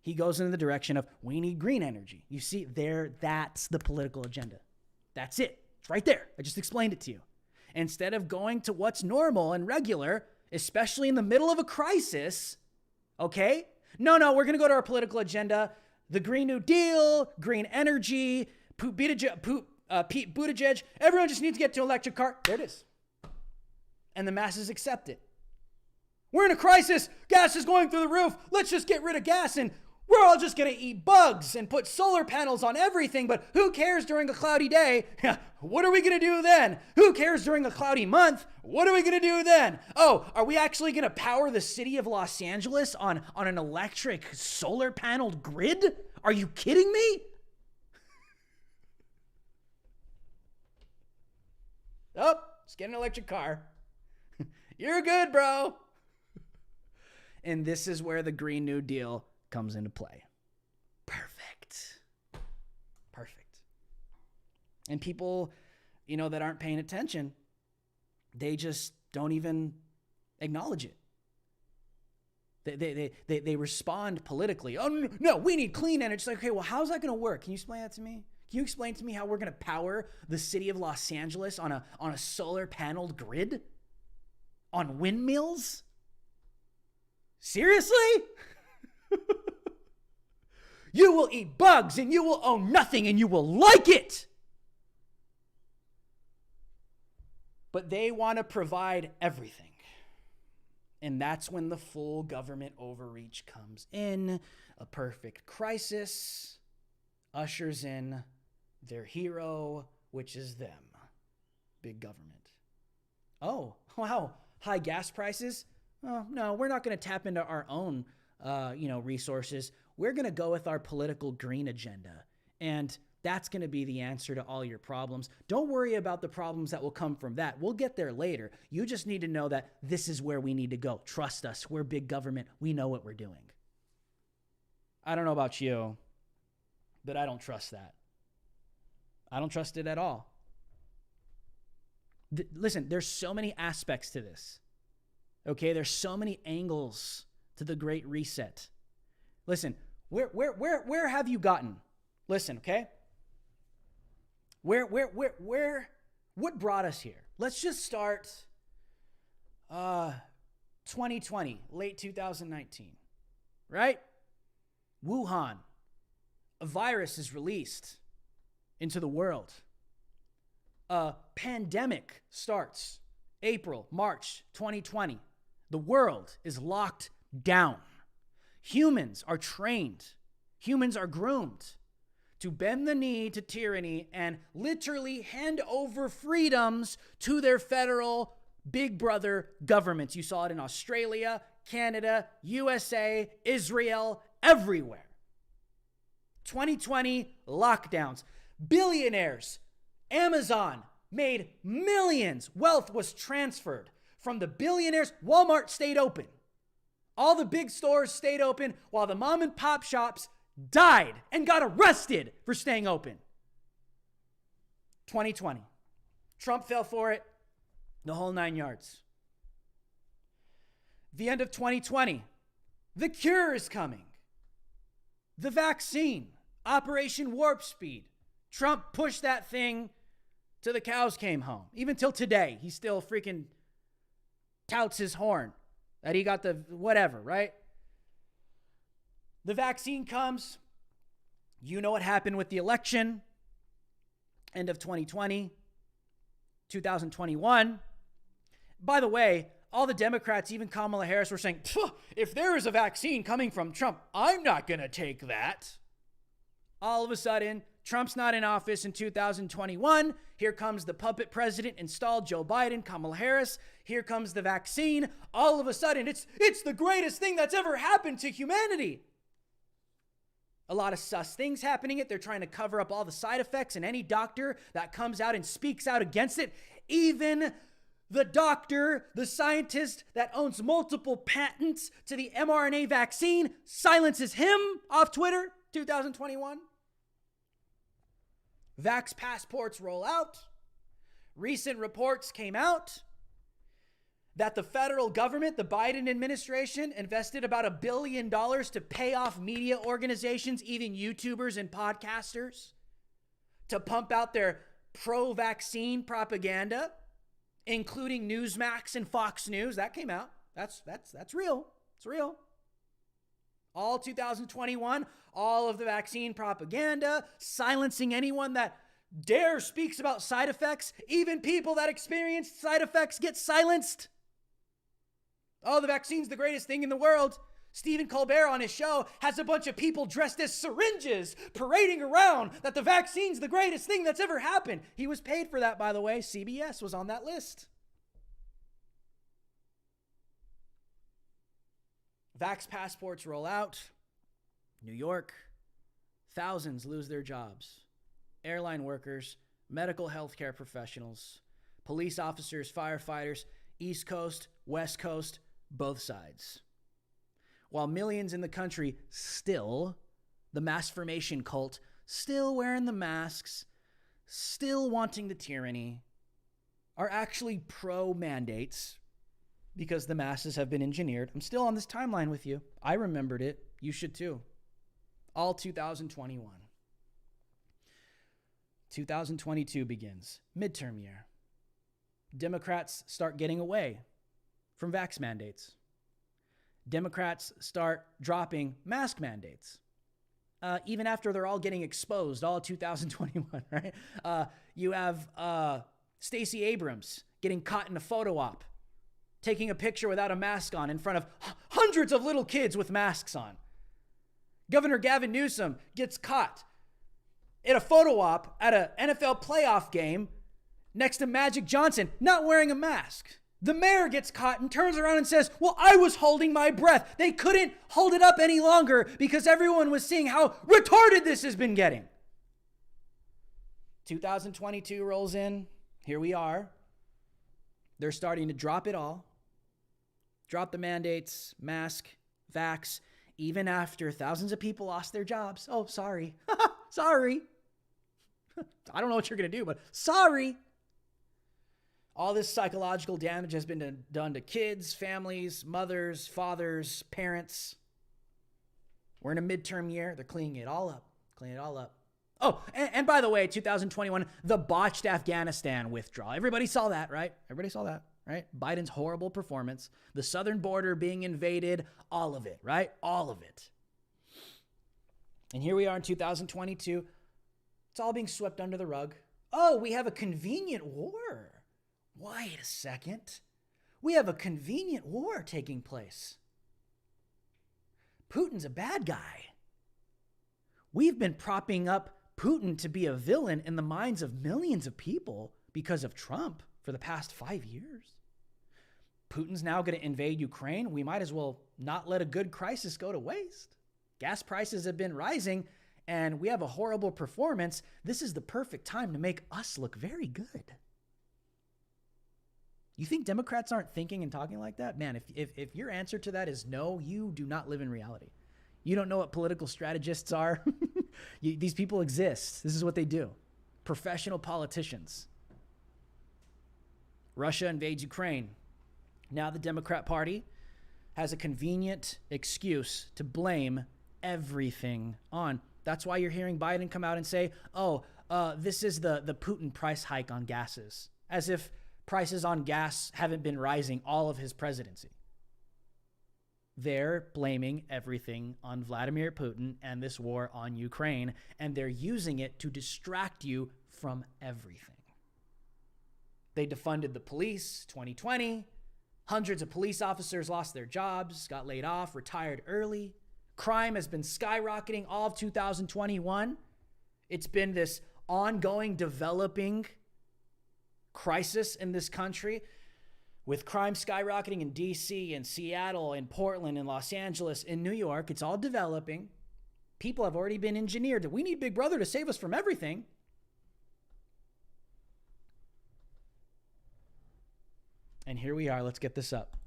he goes in the direction of we need green energy. You see, that's the political agenda. That's it. It's right there. I just explained it to you. Instead of going to what's normal and regular, especially in the middle of a crisis, okay? No, we're going to go to our political agenda. The Green New Deal, green energy, Pete Buttigieg. Everyone just needs to get to an electric car. There it is. And the masses accept it. We're in a crisis. Gas is going through the roof. Let's just get rid of gas and we're all just going to eat bugs and put solar panels on everything. But who cares during a cloudy day? What are we going to do then? Who cares during a cloudy month? What are we going to do then? Oh, are we actually going to power the city of Los Angeles on an electric solar paneled grid? Are you kidding me? Oh, just get an electric car. You're good, bro. And this is where the Green New Deal comes into play. Perfect. And people, that aren't paying attention, they just don't even acknowledge it. They respond politically. Oh, no, we need clean energy. It's like, okay, well, how's that going to work? Can you explain that to me? Can you explain to me how we're going to power the city of Los Angeles on a solar paneled grid? On windmills? Seriously? You will eat bugs and you will own nothing and you will like it. But they want to provide everything. And that's when the full government overreach comes in. A perfect crisis ushers in their hero, which is them. Big government. Oh, wow. High gas prices? Oh, no, we're not going to tap into our own, resources. We're going to go with our political green agenda. And that's going to be the answer to all your problems. Don't worry about the problems that will come from that. We'll get there later. You just need to know that this is where we need to go. Trust us. We're big government. We know what we're doing. I don't know about you, but I don't trust that. I don't trust it at all. Listen, there's so many aspects to this. Okay, there's so many angles to the Great Reset. Listen, where have you gotten? Listen, okay? What brought us here? Let's just start 2020, late 2019, right? Wuhan, a virus is released into the world. A pandemic starts April, March 2020. The world is locked down. Humans are trained. Humans are groomed to bend the knee to tyranny and literally hand over freedoms to their federal big brother governments. You saw it in Australia, Canada, USA, Israel, everywhere. 2020 lockdowns. Billionaires, Amazon made millions. Wealth was transferred from the billionaires. Walmart stayed open. All the big stores stayed open while the mom and pop shops died and got arrested for staying open. 2020. Trump fell for it. The whole 9 yards. The end of 2020. The cure is coming. The vaccine. Operation Warp Speed. Trump pushed that thing till the cows came home. Even till today, he still freaking touts his horn that he got the whatever, right? The vaccine comes. You know what happened with the election. End of 2020, 2021. By the way, all the Democrats, even Kamala Harris, were saying, if there is a vaccine coming from Trump, I'm not going to take that. All of a sudden, Trump's not in office in 2021. Here comes the puppet president installed, Joe Biden, Kamala Harris. Here comes the vaccine. All of a sudden, it's the greatest thing that's ever happened to humanity. A lot of sus things happening. They're trying to cover up all the side effects, and any doctor that comes out and speaks out against it, even the doctor, the scientist that owns multiple patents to the mRNA vaccine, silences him off Twitter, 2021. Vax passports roll out. Recent reports came out that the federal government, the Biden administration, invested about $1 billion to pay off media organizations, even YouTubers and podcasters, to pump out their pro-vaccine propaganda, including Newsmax and Fox News. That came out. That's real. It's real. All 2021, all of the vaccine propaganda, silencing anyone that dares speaks about side effects. Even people that experienced side effects get silenced. Oh, the vaccine's the greatest thing in the world. Stephen Colbert on his show has a bunch of people dressed as syringes parading around that the vaccine's the greatest thing that's ever happened. He was paid for that, by the way. CBS was on that list. Vax passports roll out. New York, thousands lose their jobs. Airline workers, medical healthcare professionals, police officers, firefighters, East Coast, West Coast, both sides. While millions in the country still, the mass formation cult, still wearing the masks, still wanting the tyranny, are actually pro-mandates because the masses have been engineered. I'm still on this timeline with you. I remembered it. You should too. All 2021. 2022 begins. Midterm year. Democrats start getting away from vax mandates. Democrats start dropping mask mandates. Even after they're all getting exposed, all 2021, right? You have Stacey Abrams getting caught in a photo op, taking a picture without a mask on in front of hundreds of little kids with masks on. Governor Gavin Newsom gets caught at a photo op at an NFL playoff game next to Magic Johnson, not wearing a mask. The mayor gets caught and turns around and says, well, I was holding my breath. They couldn't hold it up any longer because everyone was seeing how retarded this has been getting. 2022 rolls in. Here we are. They're starting to drop it all. Drop the mandates, mask, vax, even after thousands of people lost their jobs. Oh, sorry. Sorry. I don't know what you're going to do, but sorry. All this psychological damage has been done to kids, families, mothers, fathers, parents. We're in a midterm year. They're cleaning it all up. Oh, and by the way, 2021, the botched Afghanistan withdrawal. Everybody saw that, right? Biden's horrible performance, the southern border being invaded, all of it, right? All of it. And here we are in 2022. It's all being swept under the rug. Oh, we have a convenient war. Wait a second. We have a convenient war taking place. Putin's a bad guy. We've been propping up Putin to be a villain in the minds of millions of people because of Trump for the past 5 years. Putin's now going to invade Ukraine. We might as well not let a good crisis go to waste. Gas prices have been rising and we have a horrible performance. This is the perfect time to make us look very good. You think Democrats aren't thinking and talking like that? Man, if your answer to that is no, you do not live in reality. You don't know what political strategists are. These people exist. This is what they do. Professional politicians. Russia invades Ukraine. Now the Democrat Party has a convenient excuse to blame everything on. That's why you're hearing Biden come out and say, this is the Putin price hike on gases. As if prices on gas haven't been rising all of his presidency. They're blaming everything on Vladimir Putin and this war on Ukraine, and they're using it to distract you from everything. They defunded the police, 2020. Hundreds of police officers lost their jobs, got laid off, retired early. Crime has been skyrocketing all of 2021. It's been this ongoing, developing crisis in this country with crime skyrocketing in DC and Seattle and Portland and Los Angeles and New York. It's all developing. People have already been engineered that we need Big Brother to save us from everything. And here we are. Let's get this up.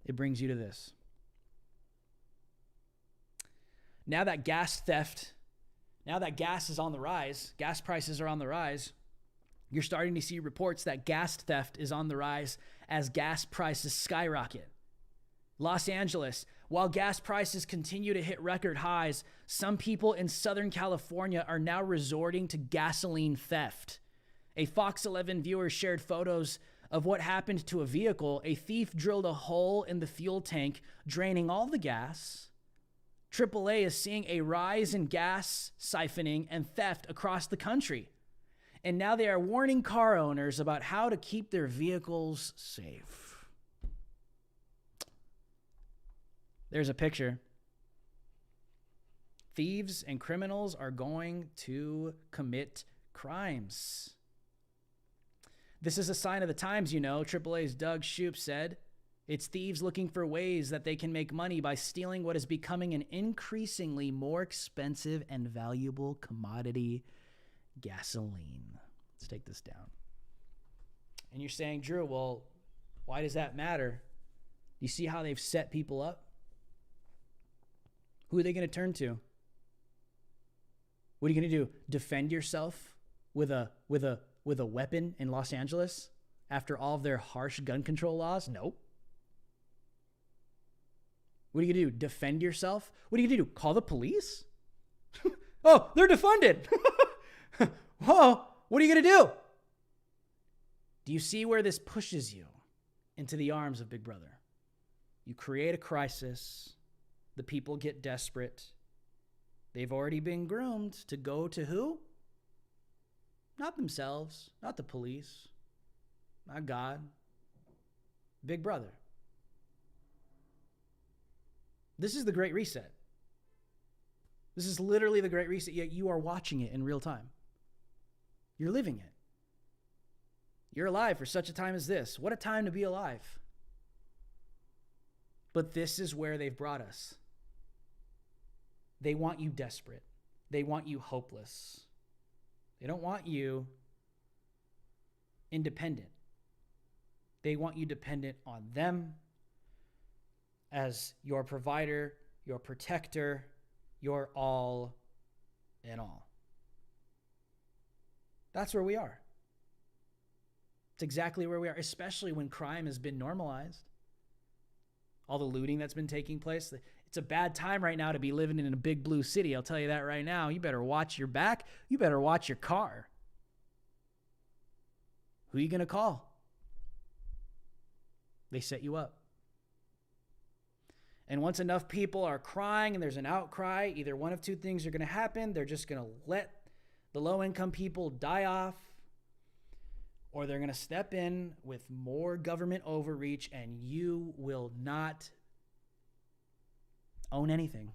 It brings you to this. Now that gas theft, now that gas is on the rise, gas prices are on the rise, You're starting to see reports that gas theft is on the rise as gas prices skyrocket. Los Angeles, while gas prices continue to hit record highs, some people in Southern California are now resorting to gasoline theft. A Fox 11 viewer shared photos of what happened to a vehicle. A thief drilled a hole in the fuel tank, draining all the gas. AAA is seeing a rise in gas siphoning and theft across the country. And now they are warning car owners about how to keep their vehicles safe. There's a picture. Thieves and criminals are going to commit crimes. This is a sign of the times, you know. AAA's Doug Shoup said, it's thieves looking for ways that they can make money by stealing what is becoming an increasingly more expensive and valuable commodity, gasoline. Let's take this down. And you're saying, Drew, well, why does that matter? You see how they've set people up? Who are they going to turn to? What are you going to do? Defend yourself with a weapon in Los Angeles after all of their harsh gun control laws? Nope. What are you going to do? Defend yourself? What are you going to do? Call the police? Oh, they're defunded. Whoa, what are you going to do? Do you see where this pushes you into the arms of Big Brother? You create a crisis. The people get desperate. They've already been groomed to go to who? Not themselves, not the police, not God. Big Brother. This is the Great Reset. This is literally the Great Reset, yet you are watching it in real time. You're living it. You're alive for such a time as this. What a time to be alive. But this is where they've brought us. They want you desperate. They want you hopeless. They don't want you independent. They want you dependent on them as your provider, your protector, your all in all. That's where we are. It's exactly where we are, especially when crime has been normalized. All the looting that's been taking place. It's a bad time right now to be living in a big blue city. I'll tell you that right now. You better watch your back. You better watch your car. Who are you going to call? They set you up. And once enough people are crying and there's an outcry, either one of two things are going to happen. They're just going to let the low-income people die off, or they're going to step in with more government overreach, and you will not own anything.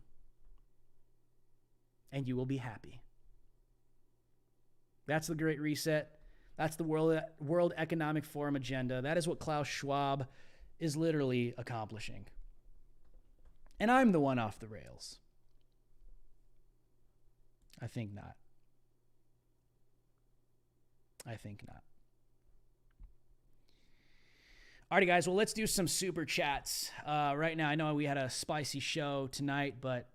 And you will be happy. That's the Great Reset. That's the World Economic Forum agenda. That is what Klaus Schwab is literally accomplishing. And I'm the one off the rails. I think not. I think not. Alrighty, guys. Well, let's do some super chats right now. I know we had a spicy show tonight, but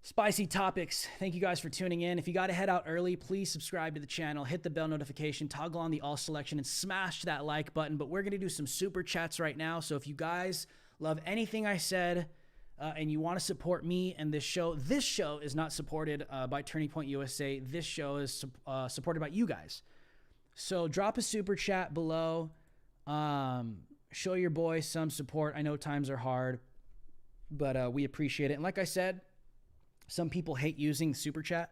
spicy topics. Thank you guys for tuning in. If you got to head out early, please subscribe to the channel, hit the bell notification, toggle on the all selection, and smash that like button. But we're going to do some super chats right now. So if you guys love anything I said and you want to support me and this show is not supported by Turning Point USA. This show is supported by you guys. So drop a super chat below. Show your boy some support. I know times are hard, but we appreciate it. And like I said, some people hate using super chat.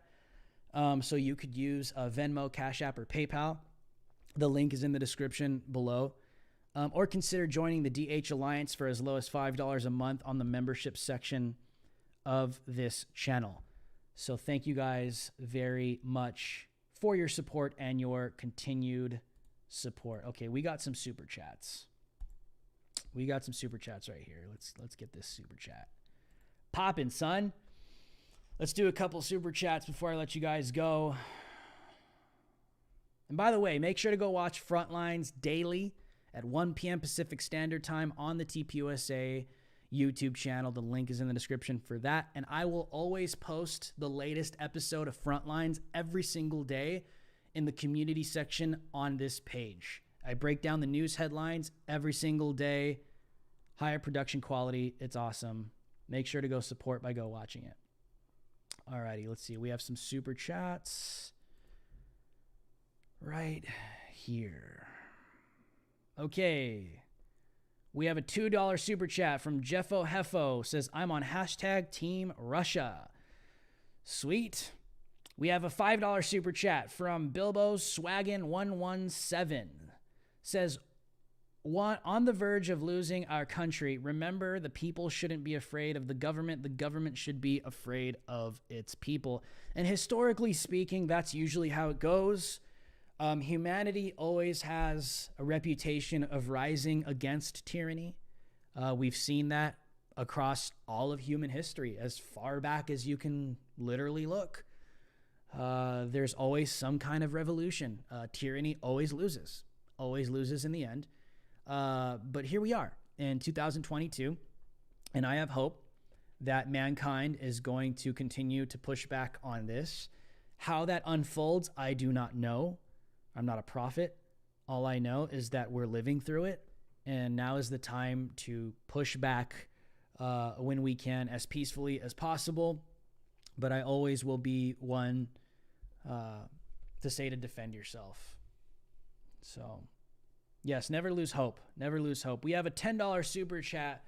So you could use Venmo, Cash App, or PayPal. The link is in the description below. Or consider joining the DH Alliance for as low as $5 a month on the membership section of this channel. So thank you guys very much for your support and your continued support. Okay, we got some super chats. We got some super chats right here. Let's get this super chat poppin', son. Let's do a couple super chats before I let you guys go. And by the way, make sure to go watch Frontlines daily at 1 p.m. Pacific Standard Time on the TPUSA YouTube channel. The link is in the description for that. And I will always post the latest episode of Frontlines every single day in the community section on this page. I break down the news headlines every single day. Higher production quality. It's awesome. Make sure to go support by go watching it. Alrighty, let's see. We have some super chats right here. Okay. We have a $2 super chat from Jeffo Hefo. Says, I'm on hashtag Team Russia. Sweet. We have a $5 super chat from Bilbo Swaggin 117. Says, on the verge of losing our country, remember the people shouldn't be afraid of the government. The government should be afraid of its people. And historically speaking, that's usually how it goes. Humanity always has a reputation of rising against tyranny. We've seen that across all of human history, as far back as you can literally look. There's always some kind of revolution. Tyranny always loses in the end. But here we are in 2022, and I have hope that mankind is going to continue to push back on this. How that unfolds, I do not know. I'm not a prophet. All I know is that we're living through it, and now is the time to push back when we can, as peacefully as possible. But I always will be one to say to defend yourself. So, yes, never lose hope. Never lose hope. We have a $10 super chat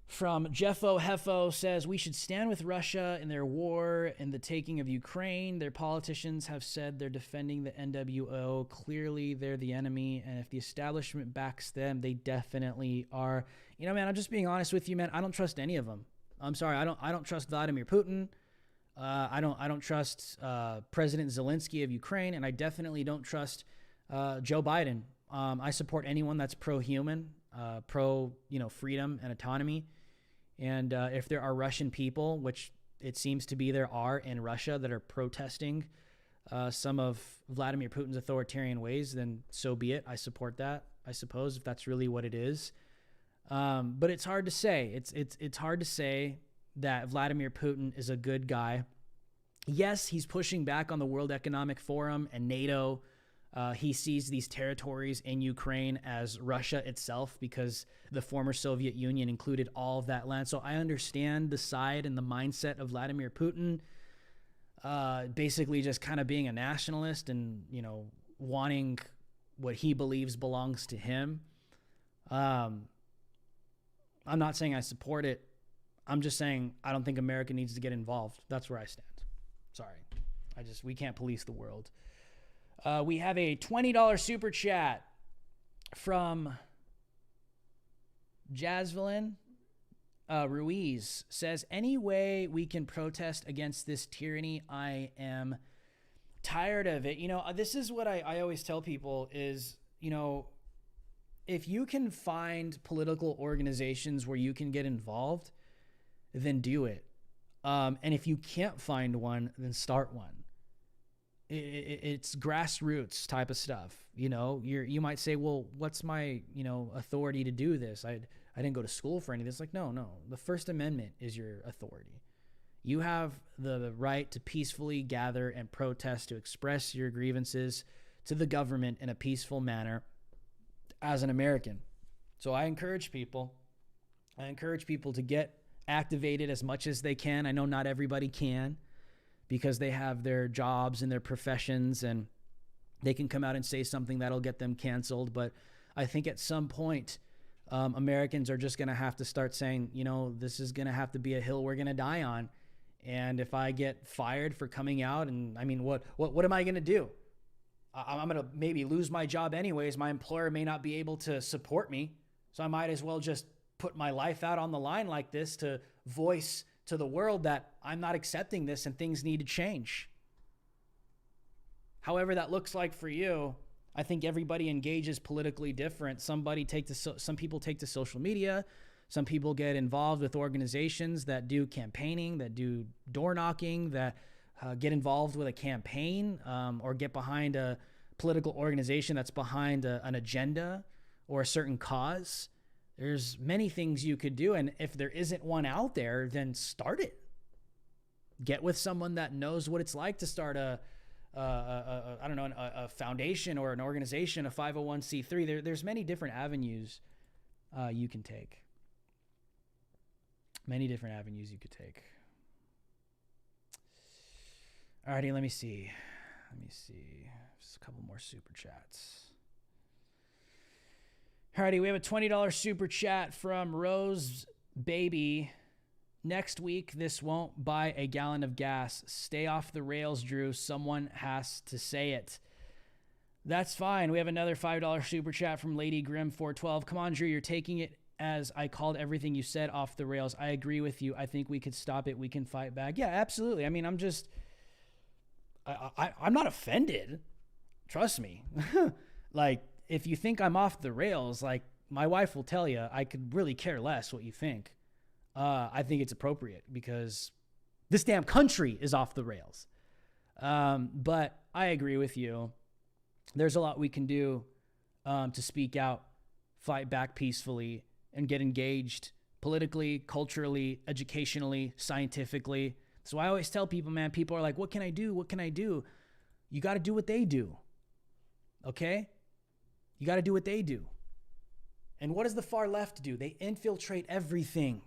from Jeffo Hefo. Says, we should stand with Russia in their war and the taking of Ukraine. Their politicians have said they're defending the NWO. Clearly, they're the enemy. And if the establishment backs them, they definitely are. You know, man, I'm just being honest with you, man. I don't trust any of them. I'm sorry. I don't trust Vladimir Putin. I don't trust President Zelensky of Ukraine. And I definitely don't trust Joe Biden. I support anyone that's pro-human, pro, freedom and autonomy. And if there are Russian people, which it seems to be there are in Russia, that are protesting some of Vladimir Putin's authoritarian ways, then so be it. I support that, I suppose, if that's really what it is. But it's hard to say. It's hard to say that Vladimir Putin is a good guy. Yes, he's pushing back on the World Economic Forum and NATO. He sees these territories in Ukraine as Russia itself because the former Soviet Union included all of that land. So I understand the side and the mindset of Vladimir Putin, basically just kind of being a nationalist and, wanting what he believes belongs to him. I'm not saying I support it. I'm just saying I don't think America needs to get involved. That's where I stand. Sorry. We can't police the world. We have a $20 super chat from Jasvelin Ruiz. Says, any way we can protest against this tyranny? I am tired of it. This is what I always tell people is, if you can find political organizations where you can get involved, then do it. And if you can't find one, then start one. It's grassroots type of stuff. You might say, well, what's my, authority to do this? I didn't go to school for any of this. Like, no. The First Amendment is your authority. You have the right to peacefully gather and protest, to express your grievances to the government in a peaceful manner as an American. So I encourage people to get activated as much as they can. I know not everybody can, because they have their jobs and their professions and they can come out and say something that'll get them canceled. But I think at some point, Americans are just going to have to start saying, this is going to have to be a hill we're going to die on. And if I get fired for coming out, and what am I going to do? I'm going to maybe lose my job anyways. My employer may not be able to support me. So I might as well just put my life out on the line like this to voice to the world that I'm not accepting this and things need to change. However that looks like for you, I think everybody engages politically different. Some people take to social media. Some people get involved with organizations that do campaigning, that do door knocking, that get involved with a campaign, or get behind a political organization that's behind an agenda or a certain cause. There's many things you could do, and if there isn't one out there, then start it. Get with someone that knows what it's like to start a I don't know, a foundation or an organization, a 501c3. There's many different avenues you can take. Many different avenues you could take. Alrighty, let me see. Just a couple more super chats. Alrighty, we have a $20 super chat from Rose Baby. Next week, this won't buy a gallon of gas. Stay off the rails, Drew. Someone has to say it. That's fine. We have another $5 super chat from Lady Grim 412. Come on, Drew. You're taking it as I called everything you said off the rails. I agree with you. I think we could stop it. We can fight back. Yeah, absolutely. I mean, I'm not offended. Trust me. Like, if you think I'm off the rails, like, my wife will tell you, I could really care less what you think. I think it's appropriate because this damn country is off the rails. But I agree with you. There's a lot we can do to speak out, fight back peacefully, and get engaged politically, culturally, educationally, scientifically. So I always tell people, man, people are like, what can I do? What can I do? You got to do what they do. Okay? You got to do what they do. And what does the far left do? They infiltrate everything.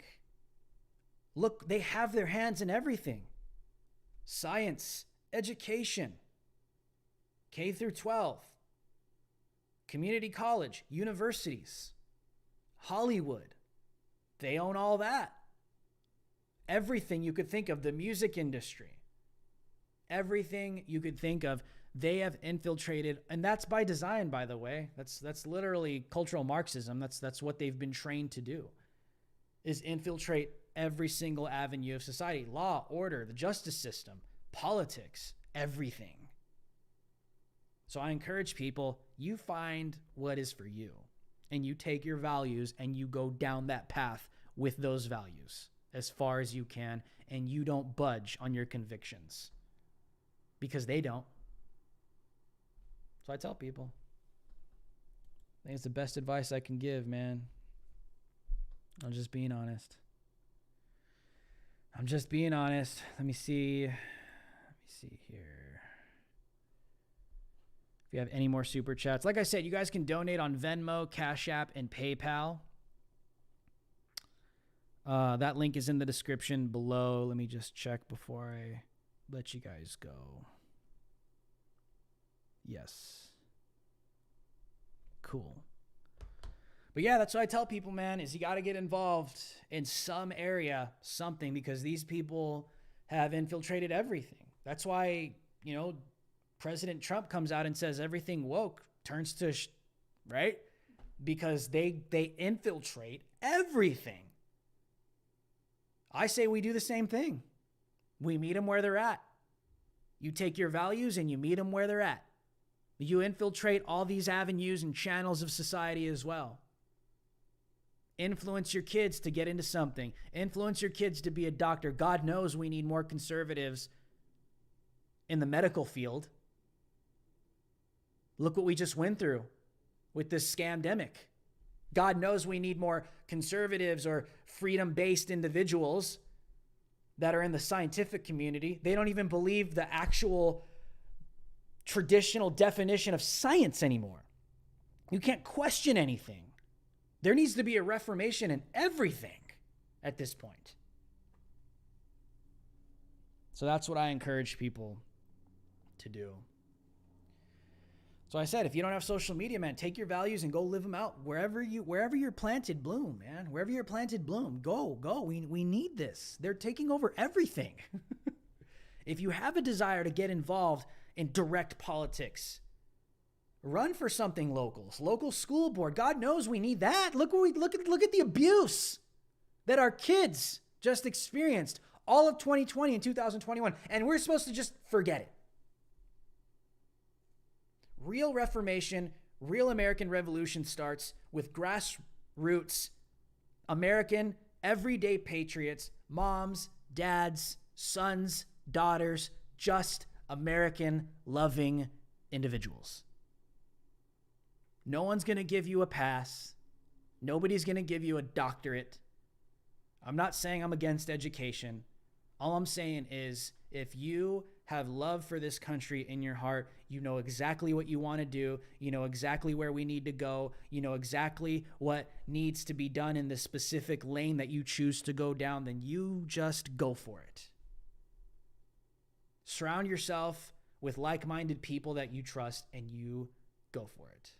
Look, they have their hands in everything. Science, education, K through 12, community college, universities, Hollywood. They own all that. Everything you could think of, the music industry, everything you could think of, they have infiltrated. And that's by design, by the way. That's literally cultural Marxism. That's what they've been trained to do, is infiltrate every single avenue of society. Law, order, the justice system, politics, everything. So I encourage people, you find what is for you, and you take your values and you go down that path with those values as far as you can, and you don't budge on your convictions because they don't. So I tell people, I think it's the best advice I can give, man. I'm just being honest. Let me see here. If you have any more super chats. Like I said, you guys can donate on Venmo, Cash App, and PayPal. That link is in the description below. Let me just check before I let you guys go. Yes. Cool. But yeah, that's what I tell people, man, is you got to get involved in some area, something, because these people have infiltrated everything. That's why, President Trump comes out and says everything woke turns to, right? Because they infiltrate everything. I say we do the same thing. We meet them where they're at. You take your values and you meet them where they're at. You infiltrate all these avenues and channels of society as well. Influence your kids to get into something. Influence your kids to be a doctor. God knows we need more conservatives in the medical field. Look what we just went through with this scamdemic. God knows we need more conservatives or freedom-based individuals that are in the scientific community. They don't even believe the actual traditional definition of science anymore. You can't question anything. There needs to be a reformation in everything at this point. So that's what I encourage people to do. So I said, if you don't have social media, man, take your values and go live them out. Wherever you're planted, bloom, man. Wherever you're planted, bloom. Go. We need this. They're taking over everything. If you have a desire to get involved in direct politics, run for something local school board. God knows we need that. Look at the abuse that our kids just experienced all of 2020 and 2021, and we're supposed to just forget it. Real reformation, real American revolution starts with grassroots American everyday patriots, moms, dads, sons, daughters, just American loving individuals. No one's going to give you a pass. Nobody's going to give you a doctorate. I'm not saying I'm against education. All I'm saying is if you have love for this country in your heart, you know exactly what you want to do, you know exactly where we need to go, you know exactly what needs to be done in the specific lane that you choose to go down, then you just go for it. Surround yourself with like-minded people that you trust, and you go for it.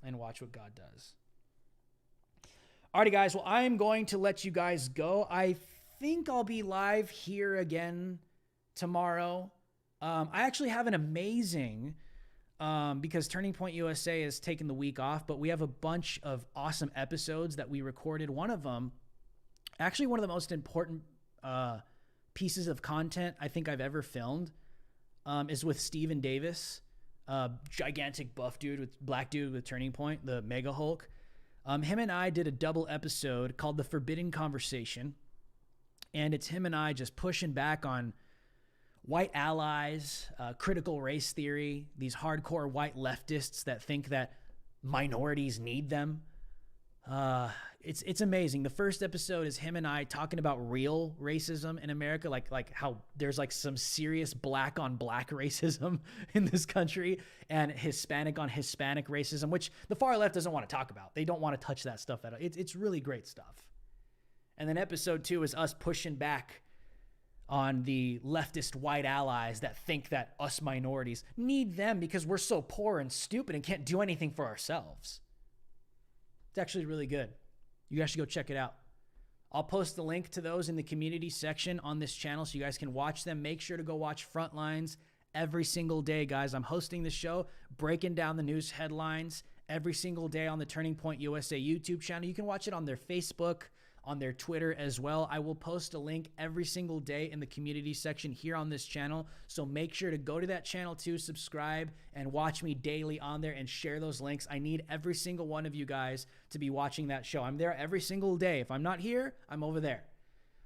And watch what God does. Alrighty, guys. Well, I'm going to let you guys go. I think I'll be live here again tomorrow. I actually have an amazing, because Turning Point USA is taking the week off, but we have a bunch of awesome episodes that we recorded. One of them, actually one of the most important pieces of content I think I've ever filmed, is with Steven Davis, gigantic buff dude, black dude with Turning Point, the Mega Hulk. Him and I did a double episode called The Forbidden Conversation. And it's him and I just pushing back on white allies, critical race theory, these hardcore white leftists that think that minorities need them. It's amazing. The first episode is him and I talking about real racism in America, like how there's like some serious black on black racism in this country, and Hispanic on Hispanic racism, which the far left doesn't want to talk about. They don't want to touch that stuff at all. It's really great stuff. And then episode 2 is us pushing back on the leftist white allies that think that us minorities need them because we're so poor and stupid and can't do anything for ourselves. It's actually really good. You guys should go check it out. I'll post the link to those in the community section on this channel so you guys can watch them. Make sure to go watch Frontlines every single day, guys. I'm hosting the show, breaking down the news headlines every single day on the Turning Point USA YouTube channel. You can watch it on their Facebook, on their Twitter as well. I will post a link every single day in the community section here on this channel. So make sure to go to that channel too, subscribe, and watch me daily on there and share those links. I need every single one of you guys to be watching that show. I'm there every single day. If I'm not here, I'm over there.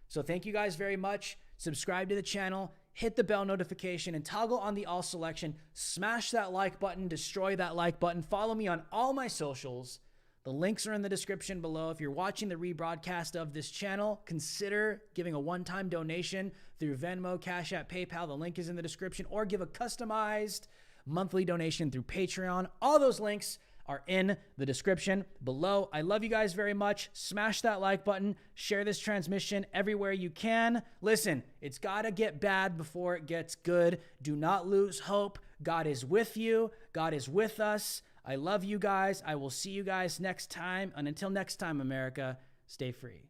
So thank you guys very much. Subscribe to the channel, hit the bell notification, and toggle on the all selection. Smash that like button, destroy that like button. Follow me on all my socials. The links are in the description below. If you're watching the rebroadcast of this channel, consider giving a one-time donation through Venmo, Cash App, PayPal. The link is in the description. Or give a customized monthly donation through Patreon. All those links are in the description below. I love you guys very much. Smash that like button. Share this transmission everywhere you can. Listen, it's got to get bad before it gets good. Do not lose hope. God is with you. God is with us. I love you guys. I will see you guys next time. And until next time, America, stay free.